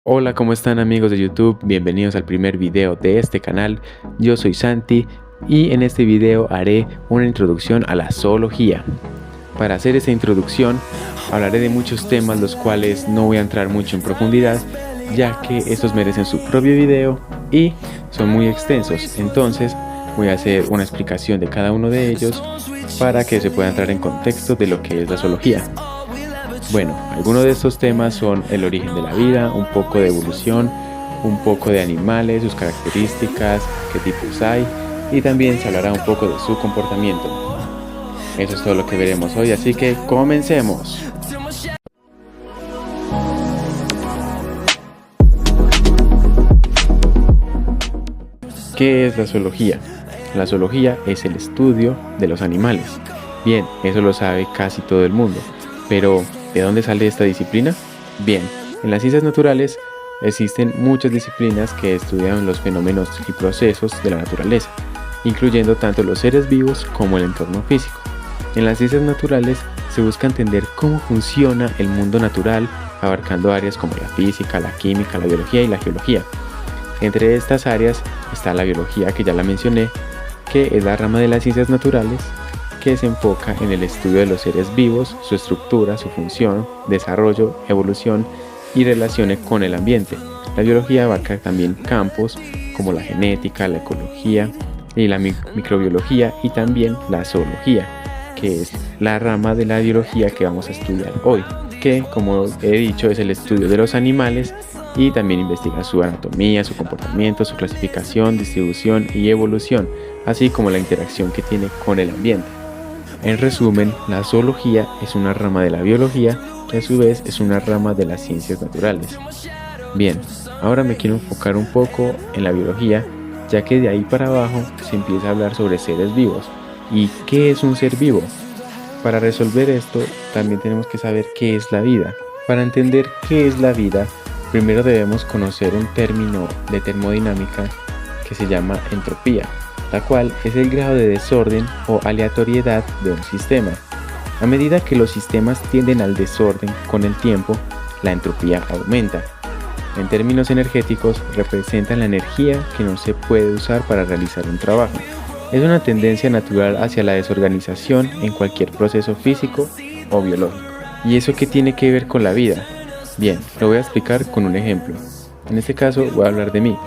Hola, ¿cómo están amigos de YouTube? Bienvenidos al primer video de este canal. Yo soy Santi y en este video haré una introducción a la zoología. Para hacer esta introducción hablaré de muchos temas los cuales no voy a entrar mucho en profundidad, ya que estos merecen su propio video y son muy extensos. Entonces voy a hacer una explicación de cada uno de ellos para que se pueda entrar en contexto de lo que es la zoología. Bueno, algunos de estos temas son el origen de la vida, un poco de evolución, un poco de animales, sus características, qué tipos hay y también se hablará un poco de su comportamiento. Eso es todo lo que veremos hoy, así que comencemos. ¿Qué es la zoología? La zoología es el estudio de los animales. Bien, eso lo sabe casi todo el mundo, pero ¿de dónde sale esta disciplina? Bien, en las ciencias naturales existen muchas disciplinas que estudian los fenómenos y procesos de la naturaleza, incluyendo tanto los seres vivos como el entorno físico. En las ciencias naturales se busca entender cómo funciona el mundo natural, abarcando áreas como la física, la química, la biología y la geología. Entre estas áreas está la biología, que ya la mencioné, que es la rama de las ciencias naturales que se enfoca en el estudio de los seres vivos, su estructura, su función, desarrollo, evolución y relaciones con el ambiente. La biología abarca también campos como la genética, la ecología y la microbiología y también la zoología, que es la rama de la biología que vamos a estudiar hoy, que como he dicho es el estudio de los animales y también investiga su anatomía, su comportamiento, su clasificación, distribución y evolución, así como la interacción que tiene con el ambiente. En resumen, la zoología es una rama de la biología que a su vez es una rama de las ciencias naturales. Bien, ahora me quiero enfocar un poco en la biología, ya que de ahí para abajo se empieza a hablar sobre seres vivos. ¿Y qué es un ser vivo? Para resolver esto, también tenemos que saber qué es la vida. Para entender qué es la vida, primero debemos conocer un término de termodinámica que se llama entropía, la cual es el grado de desorden o aleatoriedad de un sistema. A medida que los sistemas tienden al desorden con el tiempo, la entropía aumenta. En términos energéticos, representan la energía que no se puede usar para realizar un trabajo. Es una tendencia natural hacia la desorganización en cualquier proceso físico o biológico. ¿Y eso qué tiene que ver con la vida? Bien, lo voy a explicar con un ejemplo. En este caso voy a hablar de mí.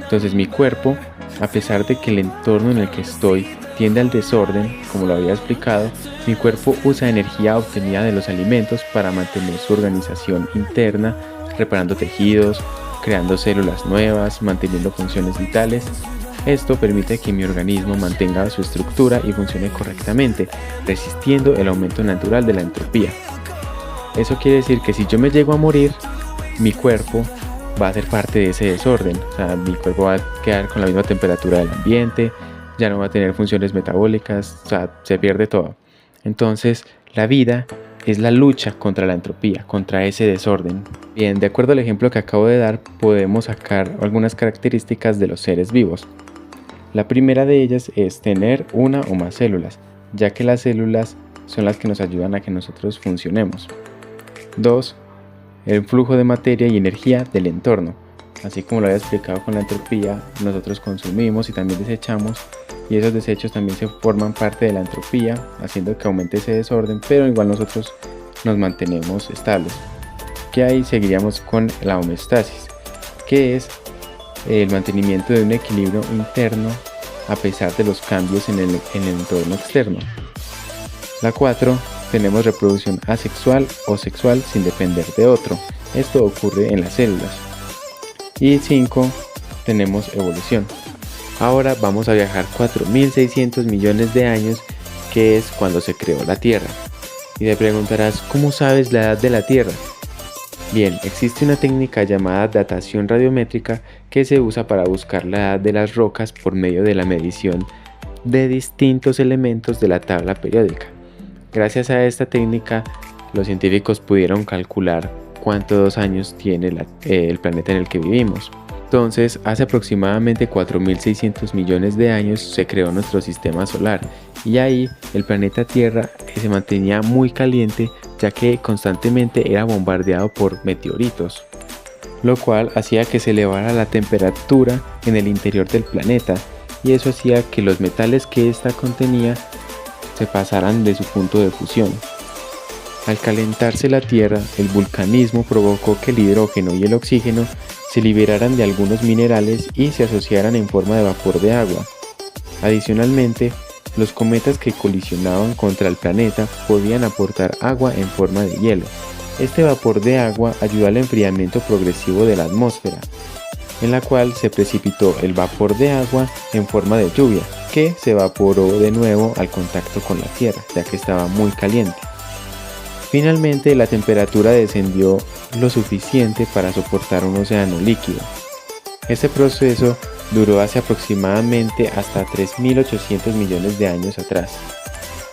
Entonces mi cuerpo, a pesar de que el entorno en el que estoy tiende al desorden, como lo había explicado, mi cuerpo usa energía obtenida de los alimentos para mantener su organización interna, reparando tejidos, creando células nuevas, manteniendo funciones vitales. Esto permite que mi organismo mantenga su estructura y funcione correctamente, resistiendo el aumento natural de la entropía. Eso quiere decir que si yo me llego a morir, mi cuerpo va a ser parte de ese desorden. O sea, mi cuerpo va a quedar con la misma temperatura del ambiente, ya no va a tener funciones metabólicas, o sea, se pierde todo. Entonces, la vida es la lucha contra la entropía, contra ese desorden. Bien, de acuerdo al ejemplo que acabo de dar, podemos sacar algunas características de los seres vivos. La primera de ellas es tener una o más células, ya que las células son las que nos ayudan a que nosotros funcionemos. 2. El flujo de materia y energía del entorno. Así como lo había explicado con la entropía, nosotros consumimos y también desechamos, y esos desechos también se forman parte de la entropía, haciendo que aumente ese desorden, pero igual nosotros nos mantenemos estables. Que ahí seguiríamos con la homeostasis, que es el mantenimiento de un equilibrio interno a pesar de los cambios en el entorno externo. La 4. Tenemos reproducción asexual o sexual sin depender de otro. Esto ocurre en las células. Y 5. Tenemos evolución. Ahora vamos a viajar 4.600 millones de años, que es cuando se creó la Tierra. Y te preguntarás, ¿cómo sabes la edad de la Tierra? Bien, existe una técnica llamada datación radiométrica que se usa para buscar la edad de las rocas por medio de la medición de distintos elementos de la tabla periódica. Gracias a esta técnica, los científicos pudieron calcular cuántos años tiene el planeta en el que vivimos. Entonces, hace aproximadamente 4.600 millones de años se creó nuestro sistema solar, y ahí el planeta Tierra se mantenía muy caliente, ya que constantemente era bombardeado por meteoritos. lo cual hacía que se elevara la temperatura en el interior del planeta, y eso hacía que los metales que ésta contenía se pasaran de su punto de fusión. Al calentarse la Tierra, el vulcanismo provocó que el hidrógeno y el oxígeno se liberaran de algunos minerales y se asociaran en forma de vapor de agua. Adicionalmente, los cometas que colisionaban contra el planeta podían aportar agua en forma de hielo. Este vapor de agua ayudó al enfriamiento progresivo de la atmósfera, en la cual se precipitó el vapor de agua en forma de lluvia, que se evaporó de nuevo al contacto con la Tierra, ya que estaba muy caliente. Finalmente, la temperatura descendió lo suficiente para soportar un océano líquido. Este proceso duró hace aproximadamente hasta 3.800 millones de años atrás,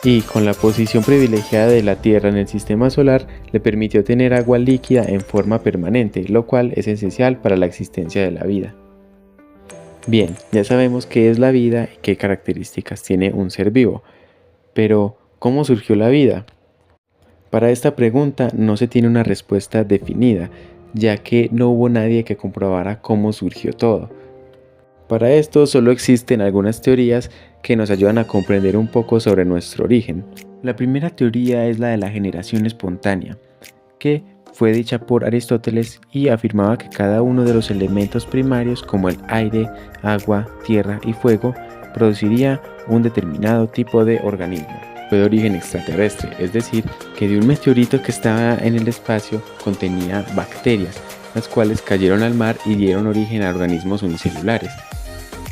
y con la posición privilegiada de la Tierra en el sistema solar le permitió tener agua líquida en forma permanente, lo cual es esencial para la existencia de la vida. Bien, ya sabemos qué es la vida y qué características tiene un ser vivo, pero ¿cómo surgió la vida? Para esta pregunta no se tiene una respuesta definida, ya que no hubo nadie que comprobara cómo surgió todo. Para esto solo existen algunas teorías que nos ayudan a comprender un poco sobre nuestro origen. La primera teoría es la de la generación espontánea, que fue dicha por Aristóteles y afirmaba que cada uno de los elementos primarios como el aire, agua, tierra y fuego produciría un determinado tipo de organismo. Fue de origen extraterrestre, es decir, que de un meteorito que estaba en el espacio contenía bacterias, las cuales cayeron al mar y dieron origen a organismos unicelulares.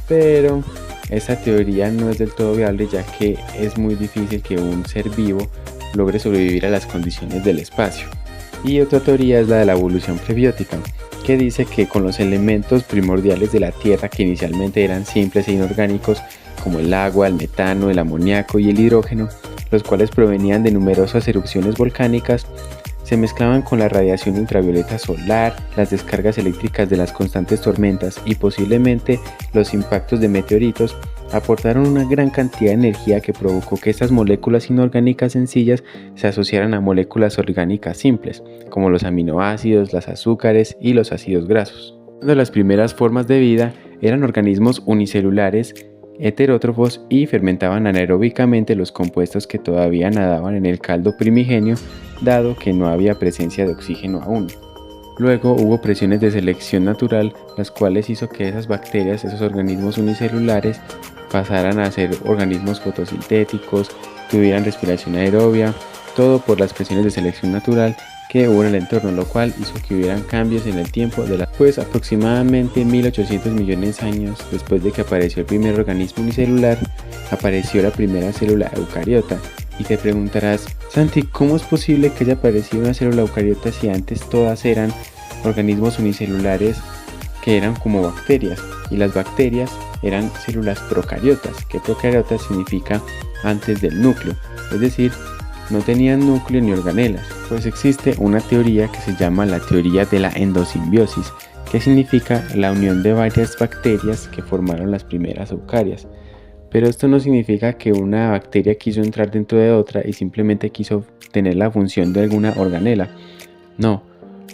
Pero esta teoría no es del todo viable, ya que es muy difícil que un ser vivo logre sobrevivir a las condiciones del espacio. Y otra teoría es la de la evolución prebiótica, que dice que con los elementos primordiales de la Tierra, que inicialmente eran simples e inorgánicos, como el agua, el metano, el amoníaco y el hidrógeno, los cuales provenían de numerosas erupciones volcánicas, se mezclaban con la radiación ultravioleta solar, las descargas eléctricas de las constantes tormentas y posiblemente los impactos de meteoritos, aportaron una gran cantidad de energía que provocó que estas moléculas inorgánicas sencillas se asociaran a moléculas orgánicas simples, como los aminoácidos, los azúcares y los ácidos grasos. Una de las primeras formas de vida eran organismos unicelulares, heterótrofos, y fermentaban anaeróbicamente los compuestos que todavía nadaban en el caldo primigenio, dado que no había presencia de oxígeno aún. Luego hubo presiones de selección natural, las cuales hizo que esas bacterias, esos organismos unicelulares, pasaran a ser organismos fotosintéticos, tuvieran respiración aerobia, todo por las presiones de selección natural que hubo en el entorno, lo cual hizo que hubieran cambios en el tiempo pues aproximadamente 1800 millones de años después de que apareció el primer organismo unicelular, apareció la primera célula eucariota. Y te preguntarás, Santi, ¿cómo es posible que haya aparecido una célula eucariota si antes todas eran organismos unicelulares que eran como bacterias? Y las bacterias eran células procariotas, que procariotas significa antes del núcleo, es decir, no tenían núcleo ni organelas. Pues existe una teoría que se llama la teoría de la endosimbiosis, que significa la unión de varias bacterias que formaron las primeras eucarias. Pero esto no significa que una bacteria quiso entrar dentro de otra y simplemente quiso tener la función de alguna organela. No,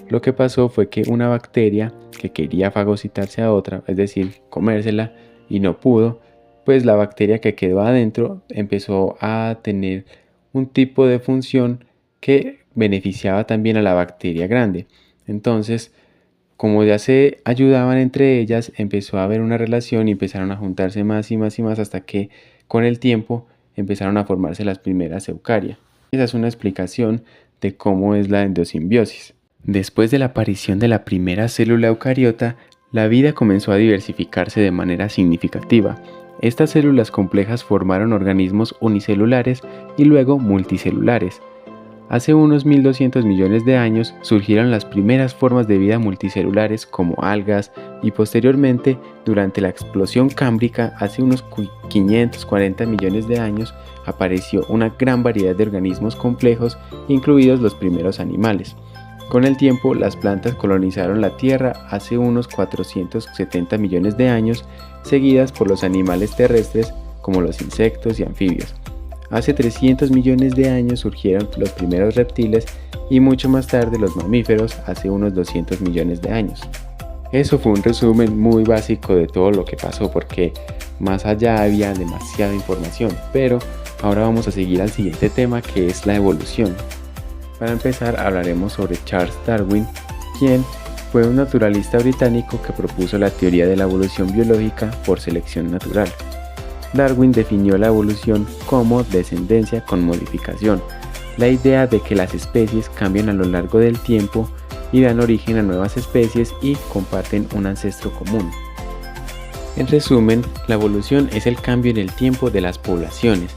lo que pasó fue que una bacteria que quería fagocitarse a otra, es decir, comérsela, y no pudo, pues la bacteria que quedó adentro empezó a tener un tipo de función que beneficiaba también a la bacteria grande. Entonces, como ya se ayudaban entre ellas, empezó a haber una relación y empezaron a juntarse más y más y más hasta que con el tiempo empezaron a formarse las primeras eucarias. Esa es una explicación de cómo es la endosimbiosis. Después de la aparición de la primera célula eucariota, la vida comenzó a diversificarse de manera significativa. Estas células complejas formaron organismos unicelulares y luego multicelulares. Hace unos 1200 millones de años surgieron las primeras formas de vida multicelulares como algas y posteriormente, durante la explosión cámbrica hace unos 540 millones de años, apareció una gran variedad de organismos complejos, incluidos los primeros animales. Con el tiempo, las plantas colonizaron la Tierra hace unos 470 millones de años, seguidas por los animales terrestres como los insectos y anfibios. Hace 300 millones de años surgieron los primeros reptiles y mucho más tarde los mamíferos hace unos 200 millones de años. Eso fue un resumen muy básico de todo lo que pasó porque más allá había demasiada información, pero ahora vamos a seguir al siguiente tema, que es la evolución. Para empezar hablaremos sobre Charles Darwin, quien fue un naturalista británico que propuso la teoría de la evolución biológica por selección natural. Darwin definió la evolución como descendencia con modificación, la idea de que las especies cambian a lo largo del tiempo y dan origen a nuevas especies y comparten un ancestro común. En resumen, la evolución es el cambio en el tiempo de las poblaciones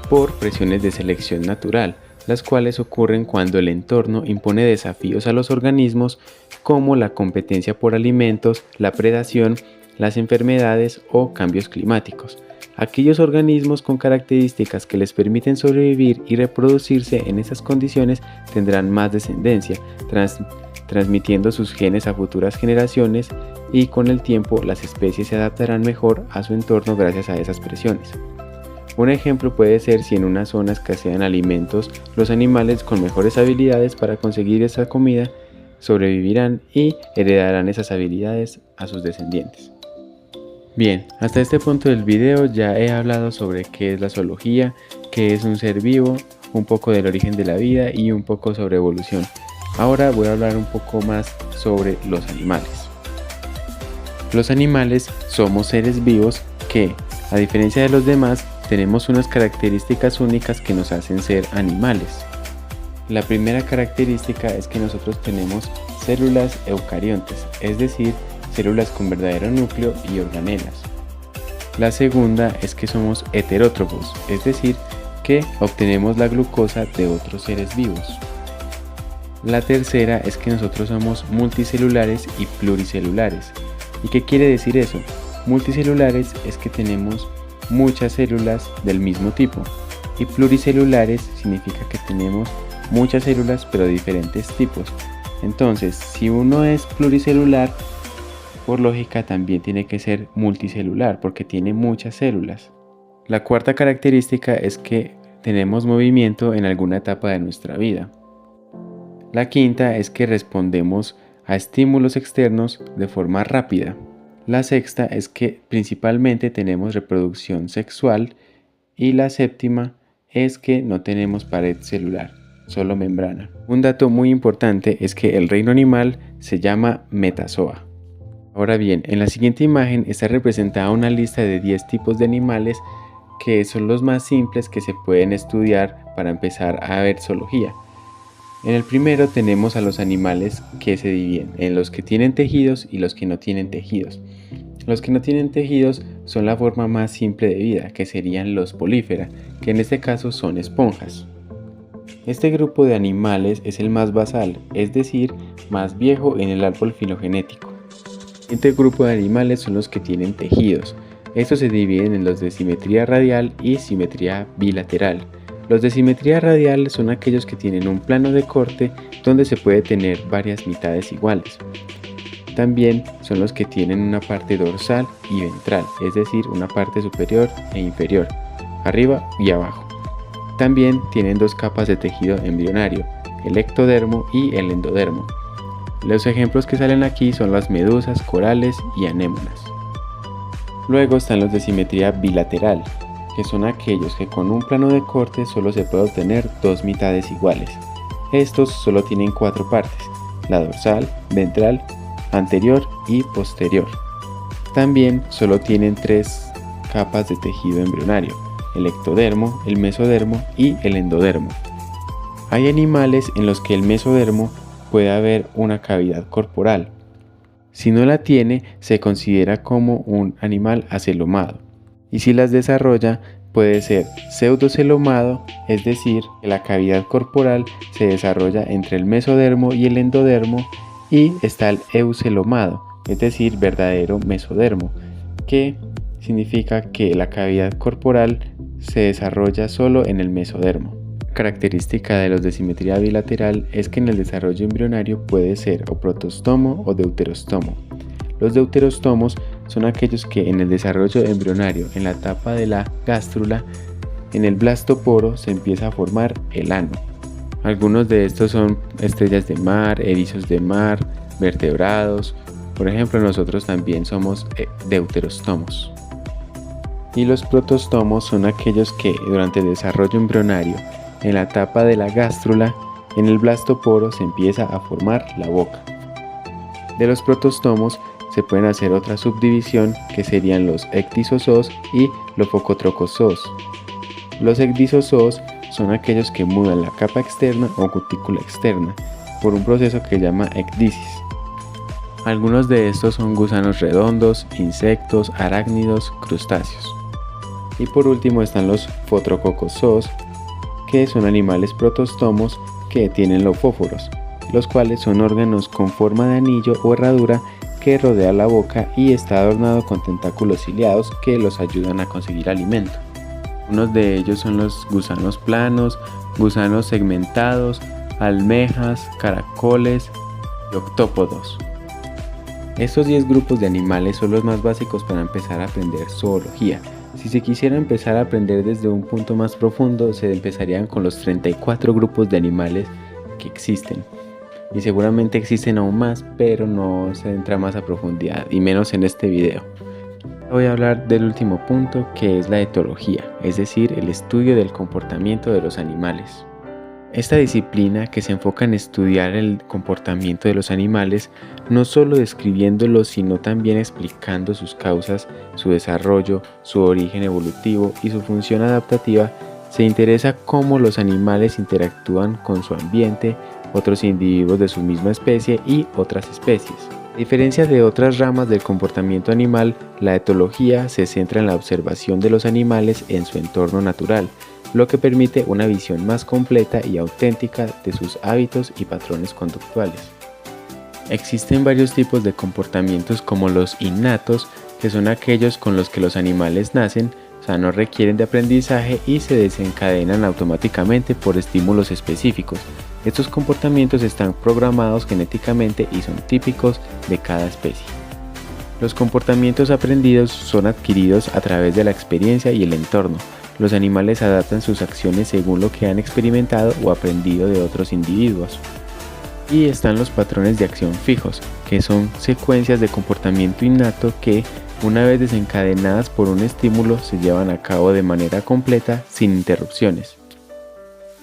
por presiones de selección natural, las cuales ocurren cuando el entorno impone desafíos a los organismos como la competencia por alimentos, la predación, las enfermedades o cambios climáticos. Aquellos organismos con características que les permiten sobrevivir y reproducirse en esas condiciones tendrán más descendencia, transmitiendo sus genes a futuras generaciones, y con el tiempo las especies se adaptarán mejor a su entorno gracias a esas presiones. Un ejemplo puede ser si en una zona escasean alimentos, los animales con mejores habilidades para conseguir esa comida sobrevivirán y heredarán esas habilidades a sus descendientes. Bien, hasta este punto del video ya he hablado sobre qué es la zoología, qué es un ser vivo, un poco del origen de la vida y un poco sobre evolución. Ahora voy a hablar un poco más sobre los animales. Los animales somos seres vivos que, a diferencia de los demás, tenemos unas características únicas que nos hacen ser animales. La primera característica es que nosotros tenemos células eucariontes, es decir, células con verdadero núcleo y organelas. La segunda es que somos heterótrofos, es decir, que obtenemos la glucosa de otros seres vivos. La tercera es que nosotros somos multicelulares y pluricelulares. ¿Y qué quiere decir eso? Multicelulares es que tenemos muchas células del mismo tipo, y pluricelulares significa que tenemos muchas células pero de diferentes tipos. Entonces, si uno es pluricelular, por lógica también tiene que ser multicelular porque tiene muchas células. La cuarta característica es que tenemos movimiento en alguna etapa de nuestra vida. La quinta es que respondemos a estímulos externos de forma rápida. La sexta es que principalmente tenemos reproducción sexual, y la séptima es que no tenemos pared celular, solo membrana. Un dato muy importante es que el reino animal se llama metazoa. Ahora bien, en la siguiente imagen está representada una lista de 10 tipos de animales que son los más simples que se pueden estudiar para empezar a ver zoología. En el primero tenemos a los animales que se dividen en los que tienen tejidos y los que no tienen tejidos. Los que no tienen tejidos son la forma más simple de vida, que serían los polífera, que en este caso son esponjas. Este grupo de animales es el más basal, es decir, más viejo en el árbol filogenético. Este grupo de animales son los que tienen tejidos. Estos se dividen en los de simetría radial y simetría bilateral. Los de simetría radial son aquellos que tienen un plano de corte donde se puede tener varias mitades iguales. También son los que tienen una parte dorsal y ventral, es decir, una parte superior e inferior, arriba y abajo. También tienen dos capas de tejido embrionario, el ectodermo y el endodermo. Los ejemplos que salen aquí son las medusas, corales y anémonas. Luego están los de simetría bilateral, que son aquellos que con un plano de corte solo se puede obtener dos mitades iguales. Estos solo tienen 4 partes, la dorsal, ventral, anterior y posterior. También solo tienen 3 capas de tejido embrionario, el ectodermo, el mesodermo y el endodermo. Hay animales en los que el mesodermo puede haber una cavidad corporal. Si no la tiene, se considera como un animal acelomado. Y si las desarrolla, puede ser pseudocelomado, es decir, que la cavidad corporal se desarrolla entre el mesodermo y el endodermo, y está el eucelomado, es decir, verdadero mesodermo, que significa que la cavidad corporal se desarrolla solo en el mesodermo. La característica de los de simetría bilateral es que en el desarrollo embrionario puede ser o protostomo o deuterostomo. Los deuterostomos son aquellos que en el desarrollo embrionario, en la etapa de la gástrula, en el blastoporo se empieza a formar el ano. Algunos de estos son estrellas de mar, erizos de mar, vertebrados. Por ejemplo, nosotros también somos deuterostomos. Y los protostomos son aquellos que durante el desarrollo embrionario, en la etapa de la gástrula, en el blastoporo se empieza a formar la boca. De los protostomos se pueden hacer otra subdivisión que serían los ecdysozoos y lofocotrocozoos. Los ecdysozoos son aquellos que mudan la capa externa o cutícula externa por un proceso que se llama ecdisis. Algunos de estos son gusanos redondos, insectos, arácnidos, crustáceos. Y por último están los fotrococozoos, que son animales protostomos que tienen lofóforos, los cuales son órganos con forma de anillo o herradura que rodea la boca y está adornado con tentáculos ciliados que los ayudan a conseguir alimento. Unos de ellos son los gusanos planos, gusanos segmentados, almejas, caracoles y octópodos. Estos 10 grupos de animales son los más básicos para empezar a aprender zoología. Si se quisiera empezar a aprender desde un punto más profundo, se empezarían con los 34 grupos de animales que existen. Y seguramente existen aún más, pero no se entra más a profundidad, y menos en este video. Voy a hablar del último punto, que es la etología, es decir, el estudio del comportamiento de los animales. Esta disciplina, que se enfoca en estudiar el comportamiento de los animales, no solo describiéndolos, sino también explicando sus causas, su desarrollo, su origen evolutivo y su función adaptativa, se interesa cómo los animales interactúan con su ambiente, otros individuos de su misma especie y otras especies. A diferencia de otras ramas del comportamiento animal, la etología se centra en la observación de los animales en su entorno natural, lo que permite una visión más completa y auténtica de sus hábitos y patrones conductuales. Existen varios tipos de comportamientos, como los innatos, que son aquellos con los que los animales nacen, o sea, no requieren de aprendizaje y se desencadenan automáticamente por estímulos específicos. Estos comportamientos están programados genéticamente y son típicos de cada especie. Los comportamientos aprendidos son adquiridos a través de la experiencia y el entorno. Los animales adaptan sus acciones según lo que han experimentado o aprendido de otros individuos. Y están los patrones de acción fijos, que son secuencias de comportamiento innato que, una vez desencadenadas por un estímulo, se llevan a cabo de manera completa sin interrupciones.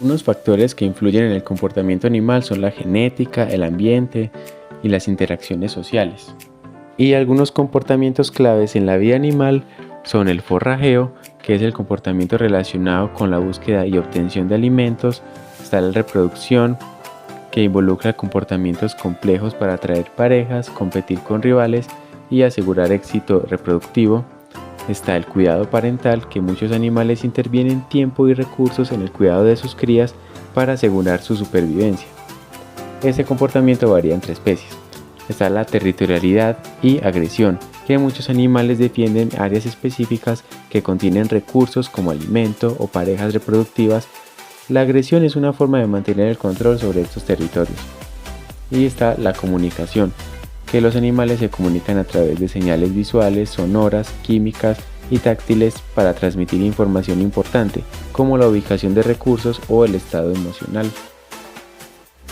Unos factores que influyen en el comportamiento animal son la genética, el ambiente y las interacciones sociales. Y algunos comportamientos claves en la vida animal son el forrajeo, que es el comportamiento relacionado con la búsqueda y obtención de alimentos. Está la reproducción, que involucra comportamientos complejos para atraer parejas, competir con rivales y asegurar éxito reproductivo. Está el cuidado parental, que muchos animales intervienen tiempo y recursos en el cuidado de sus crías para asegurar su supervivencia. Este comportamiento varía entre especies. Está la territorialidad y agresión, que muchos animales defienden áreas específicas que contienen recursos como alimento o parejas reproductivas. La agresión es una forma de mantener el control sobre estos territorios. Y está la comunicación, que los animales se comunican a través de señales visuales, sonoras, químicas y táctiles para transmitir información importante, como la ubicación de recursos o el estado emocional.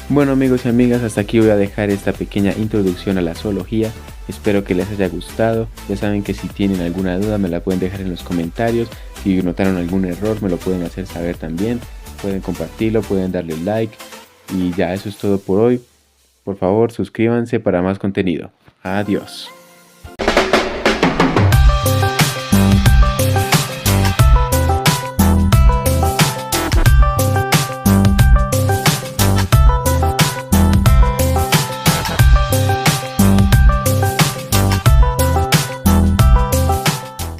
Bueno, amigos y amigas, hasta aquí voy a dejar esta pequeña introducción a la zoología. Espero que les haya gustado. Ya saben que si tienen alguna duda me la pueden dejar en los comentarios. Si notaron algún error me lo pueden hacer saber también. Pueden compartirlo, pueden darle like. Y ya eso es todo por hoy. Por favor, suscríbanse para más contenido. Adiós.